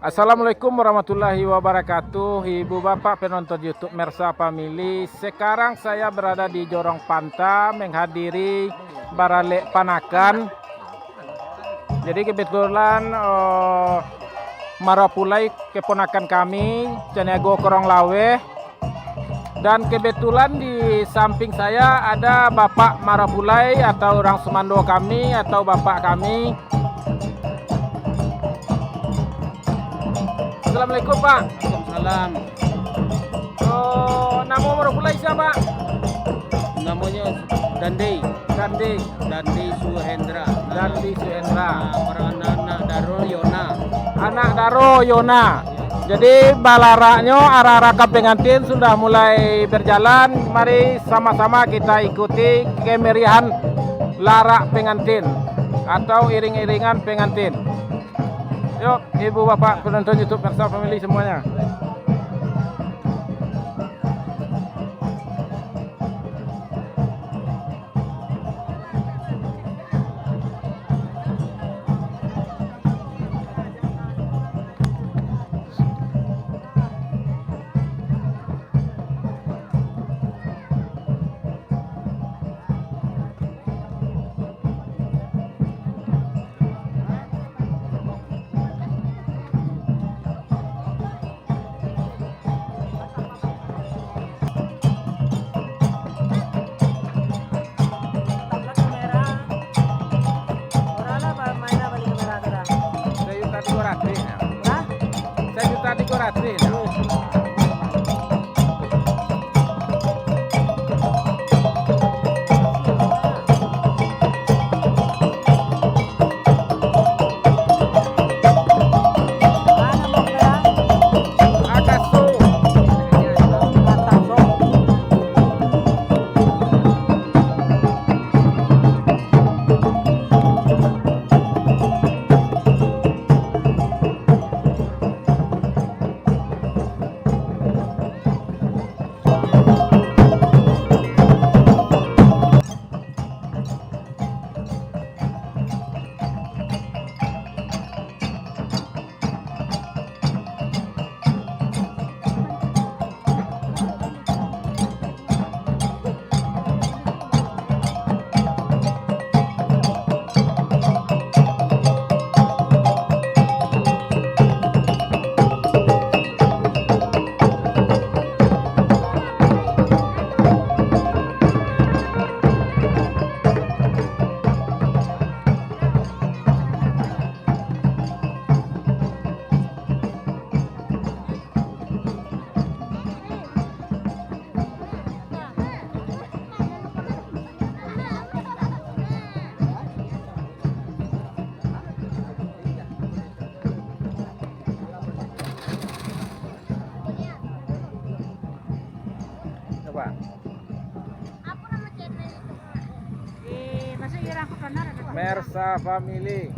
Assalamualaikum warahmatullahi wabarakatuh. Ibu bapak penonton YouTube Mersa Family. Sekarang saya berada di Jorong Panta menghadiri Baralek Panakan. Jadi kebetulan Marapulai keponakan kami Caniago Korong Lawe. Dan kebetulan di samping saya ada Bapak Marapulai atau orang Sumando kami atau Bapak kami. Assalamualaikum Pak. Waalaikumsalam. Nama Marapulai siapa? Namanya Dandi Suhendra. Dandi Suhendra. Anak Daro Yona. Anak Daro Yona. Jadi balaraknya arah-arah ke pengantin sudah mulai berjalan. Mari sama-sama kita ikuti kemeriahan larak pengantin atau iring-iringan pengantin. Yuk, ibu bapak penonton YouTube Mersa Family semuanya. Mersa Family.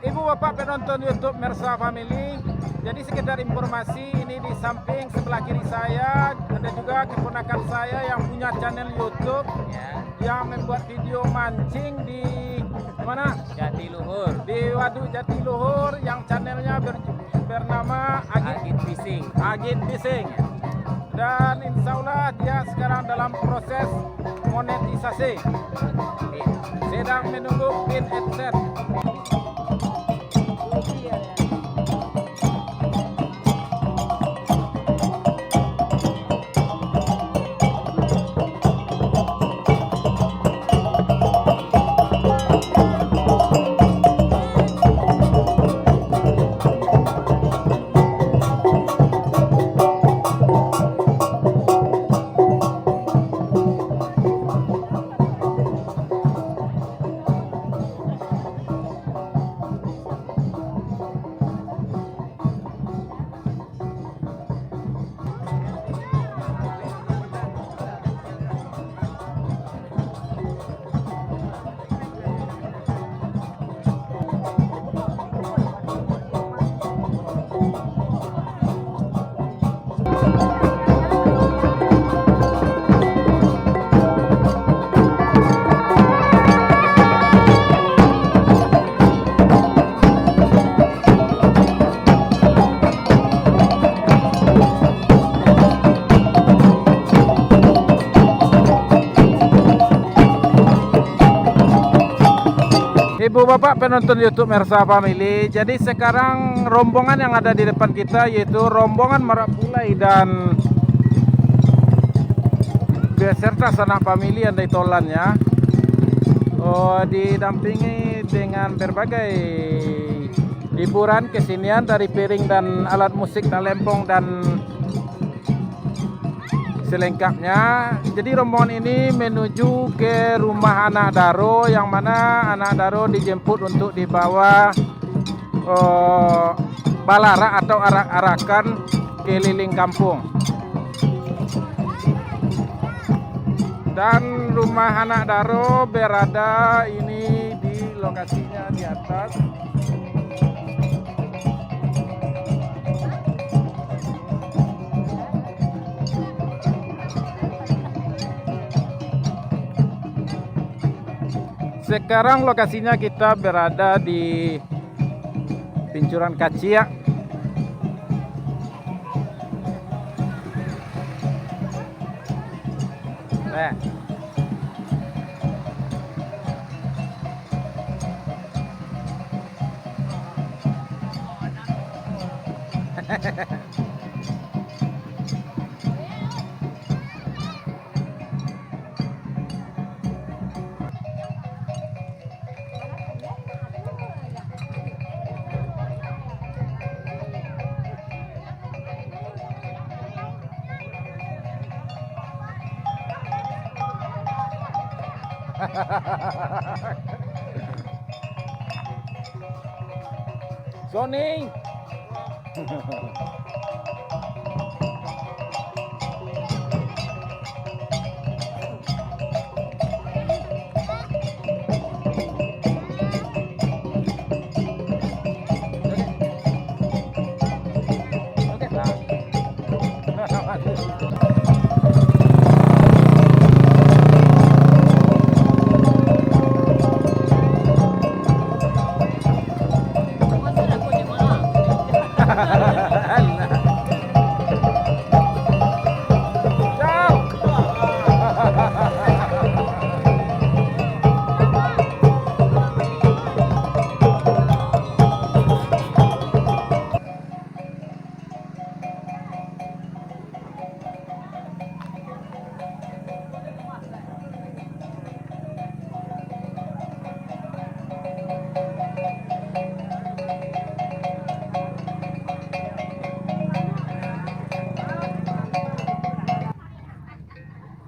Ibu bapak penonton YouTube Mersa Family. Jadi sekedar informasi, ini di samping sebelah kiri saya ada juga keponakan saya yang punya channel YouTube yang membuat video mancing di mana? Jatiluhur. Di Waduk Jatiluhur yang channelnya bernama Agit Fishing. Dan insya Allah dia sekarang dalam proses monetisasi, sedang menunggu pin adset. Ibu Bapak penonton YouTube Mersa Family. Jadi sekarang rombongan yang ada di depan kita yaitu rombongan Merak Pulai dan beserta sanak famili yang dari Tolan ya. Didampingi dengan berbagai hiburan kesenian dari piring dan alat musik talempong dan selengkapnya. Jadi rombongan ini menuju ke rumah anak Daro, yang mana anak Daro dijemput untuk dibawa balara atau arak-arakan keliling kampung. Dan rumah anak Daro berada ini di lokasinya di atas. Sekarang lokasinya kita berada di Pincuran Kacia. Sony.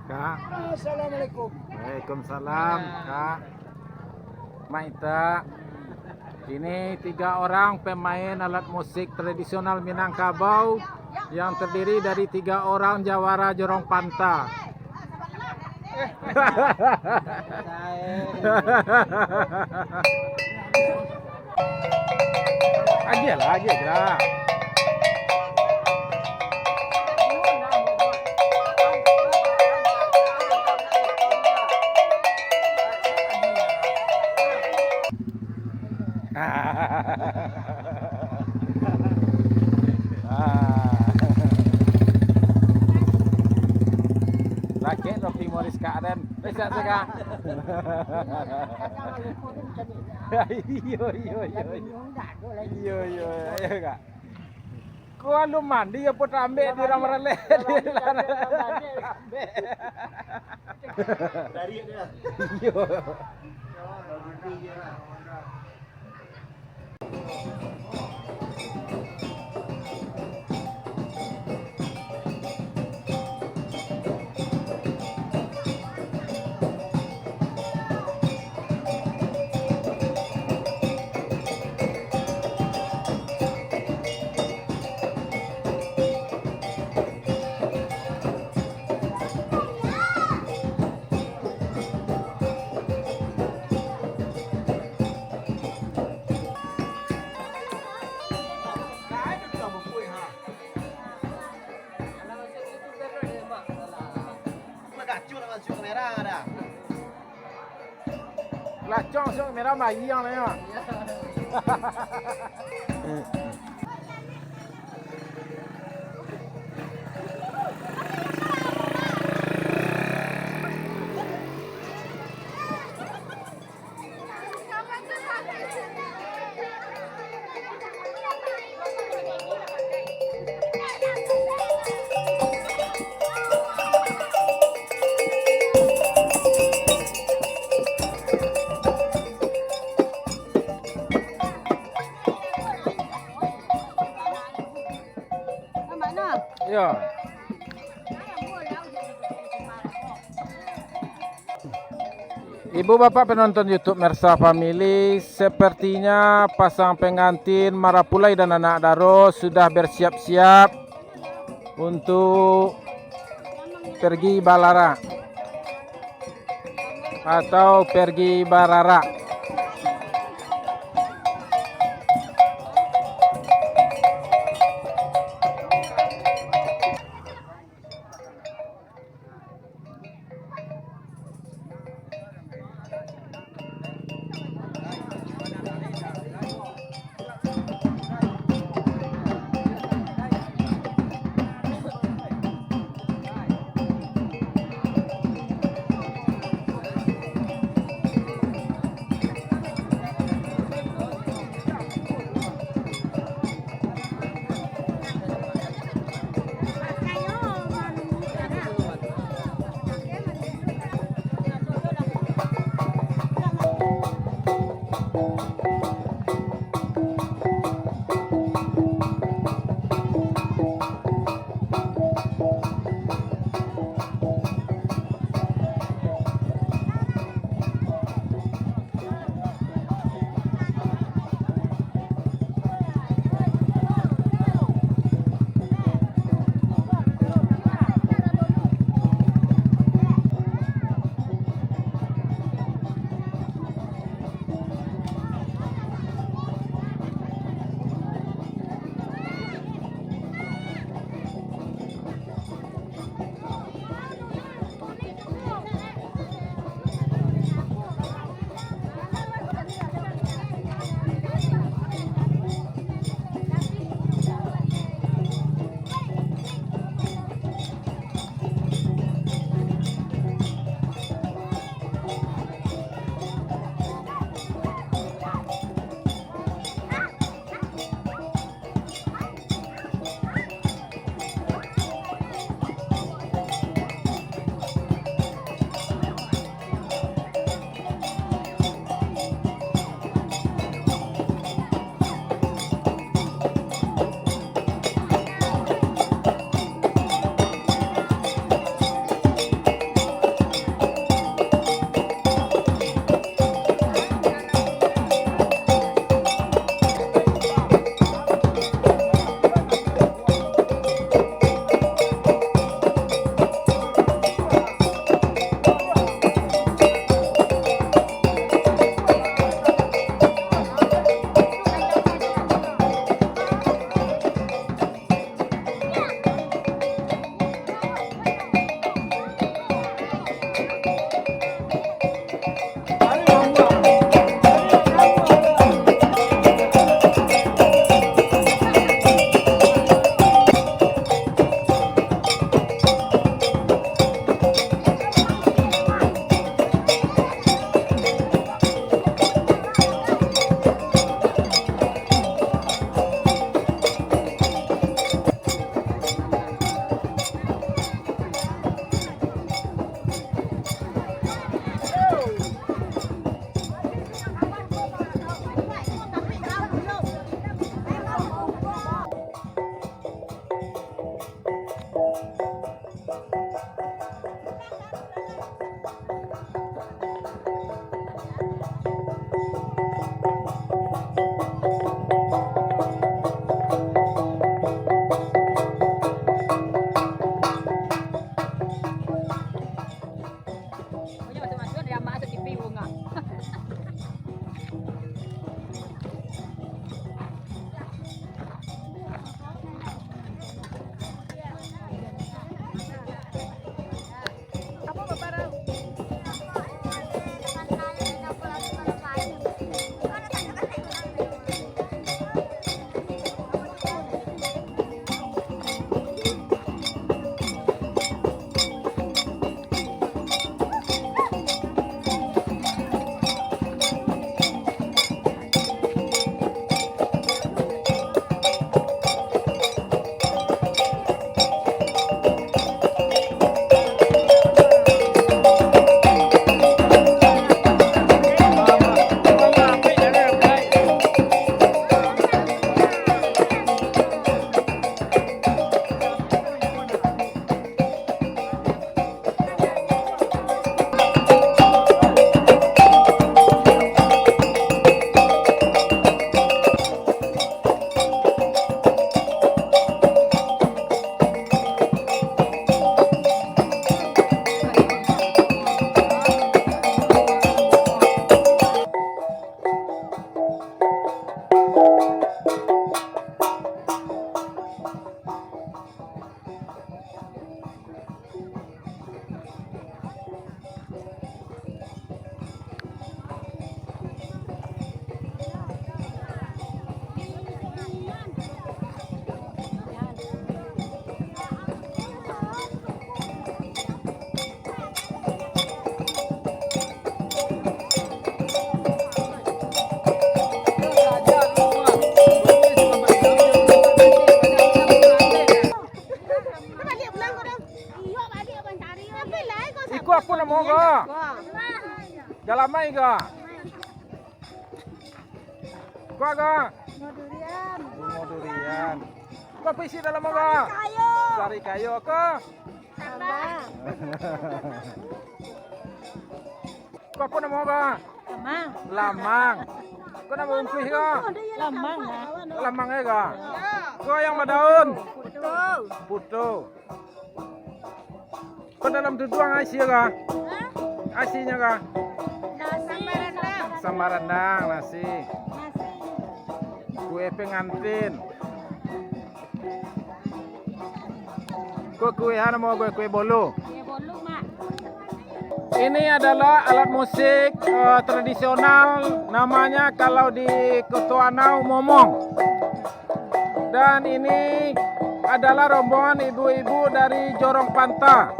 Kak. Assalamualaikum. Waalaikumsalam, Kak. Maita. Ini 3 orang pemain alat musik tradisional Minangkabau yang terdiri dari 3 orang jawara Jorong Panta. Lagi lah. Laki Ropi Morris Karen, bisa seka. Iyo kak. Kau lu mandi ya put ambil di ramai Dari dia. Iyo. Là cho xuống mày ra mày gì này mà. Ibu bapak penonton YouTube Mersa Family, sepertinya pasang pengantin Marapulai dan anak Daro sudah bersiap-siap untuk pergi Balara atau pergi Barara. balik pulang kau dah. Iyo balik abang cari. Tapi lah kau. Iku aku nak mau ke? Dalam mai ke? Kau ke? Mau durian. Kau pisi dalam mau ke? Kayu. Cari kayu ke? Tambah. Kau aku nak mau ke? Lamang. Lamang. Kau nak mau kuih ke? Lamang lah. Lamang ke? Kau yang daun? Betul. Putu. Kau dalam tutuang asin ke? Asinnya ke? Nasi rendang. Sama rendang, nasi. Nasi. Kue pengantin. Kuehan mau kue bolu. Ya bolu mak. Ini adalah alat musik tradisional, namanya kalau di Ketuanau momong. Dan ini adalah rombongan ibu-ibu dari Jorong Panta.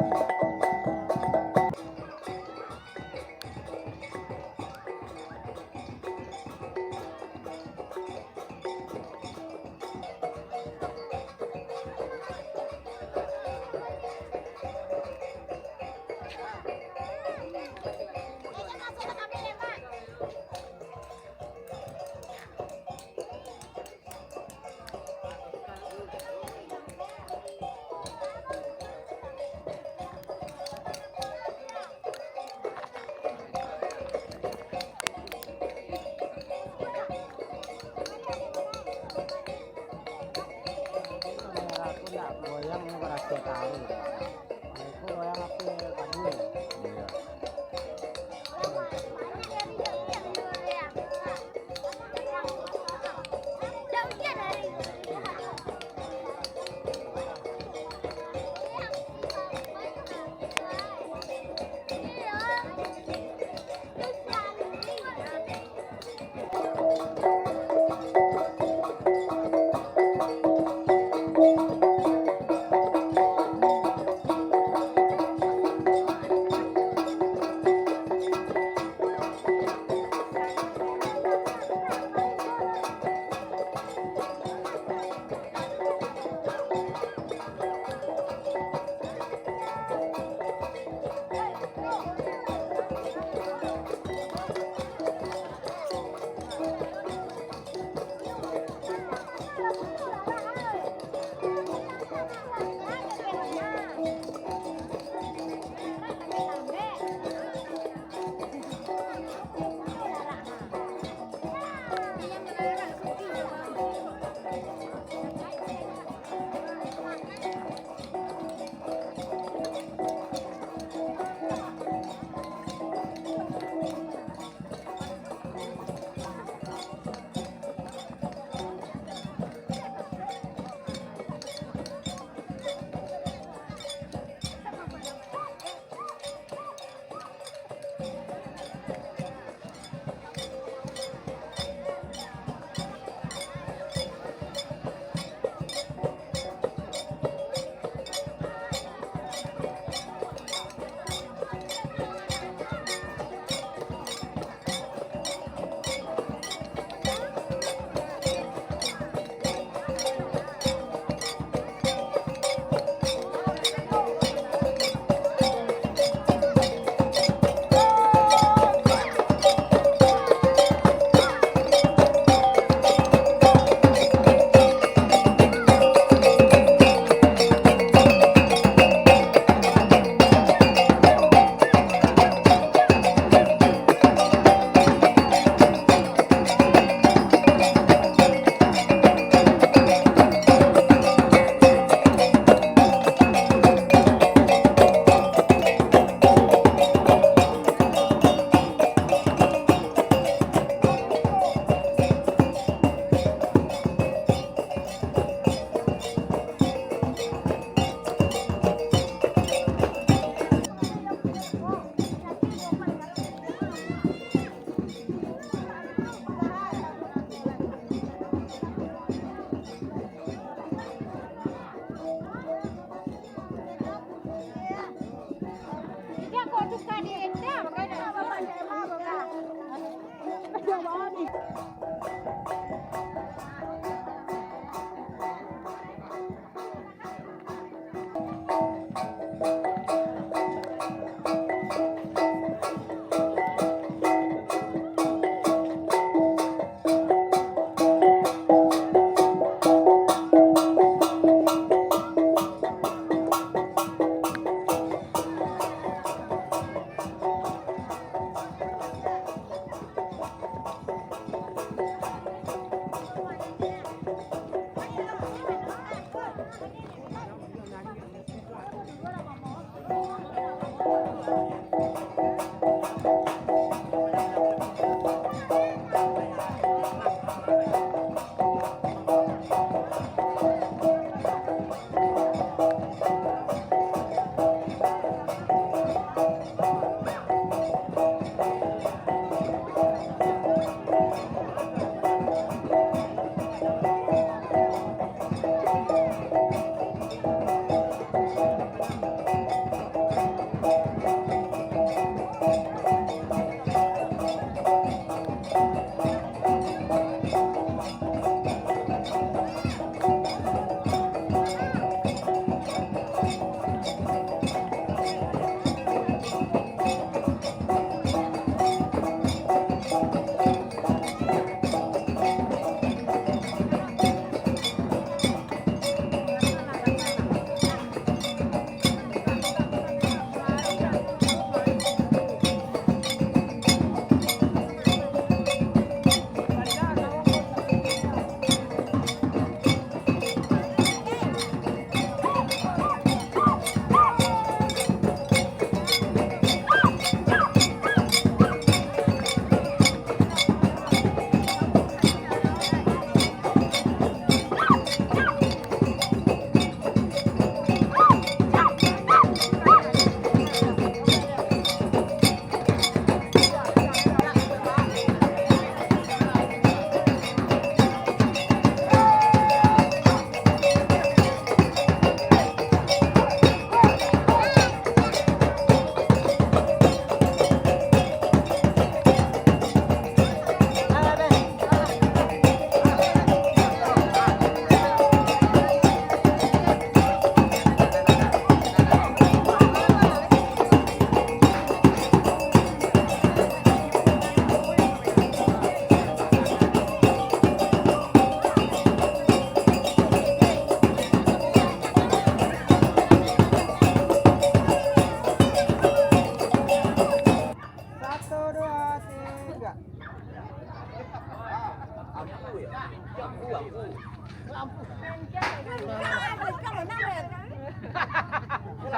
Bu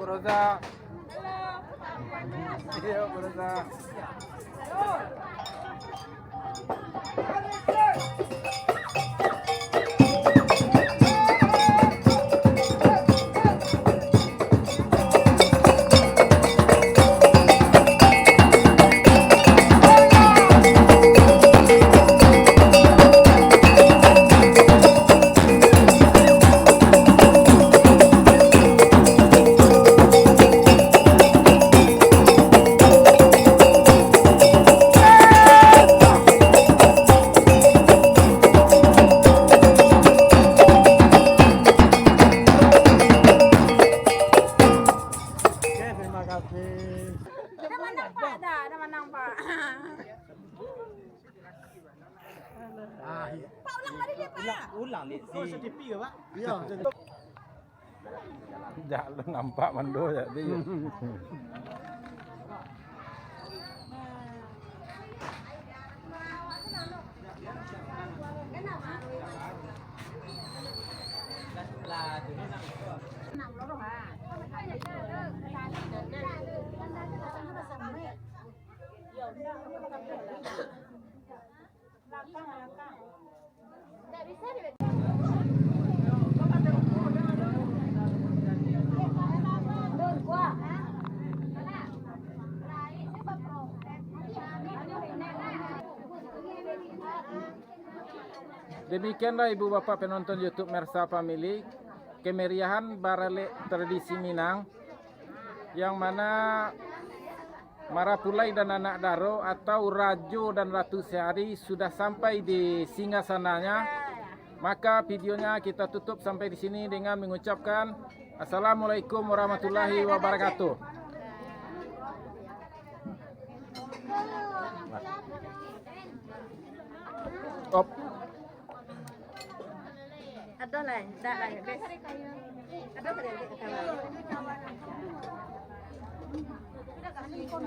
Roza. Iya, Bu Roza. Dah menang Pak dah, dah menang Pak. Pak ulang lagi dia Pak. Ulang ni si. Jak lu nampak mando ya dia. Demikianlah ibu bapak penonton YouTube Mersa Family, kemeriahan barale tradisi Minang yang mana Marapulai dan anak daro atau Rajo dan Ratu Sehari sudah sampai di singgasananya. Maka videonya kita tutup sampai di sini dengan mengucapkan Assalamualaikum warahmatullahi wabarakatuh. Op. Ada lah, dah lah. Ada tadi kita.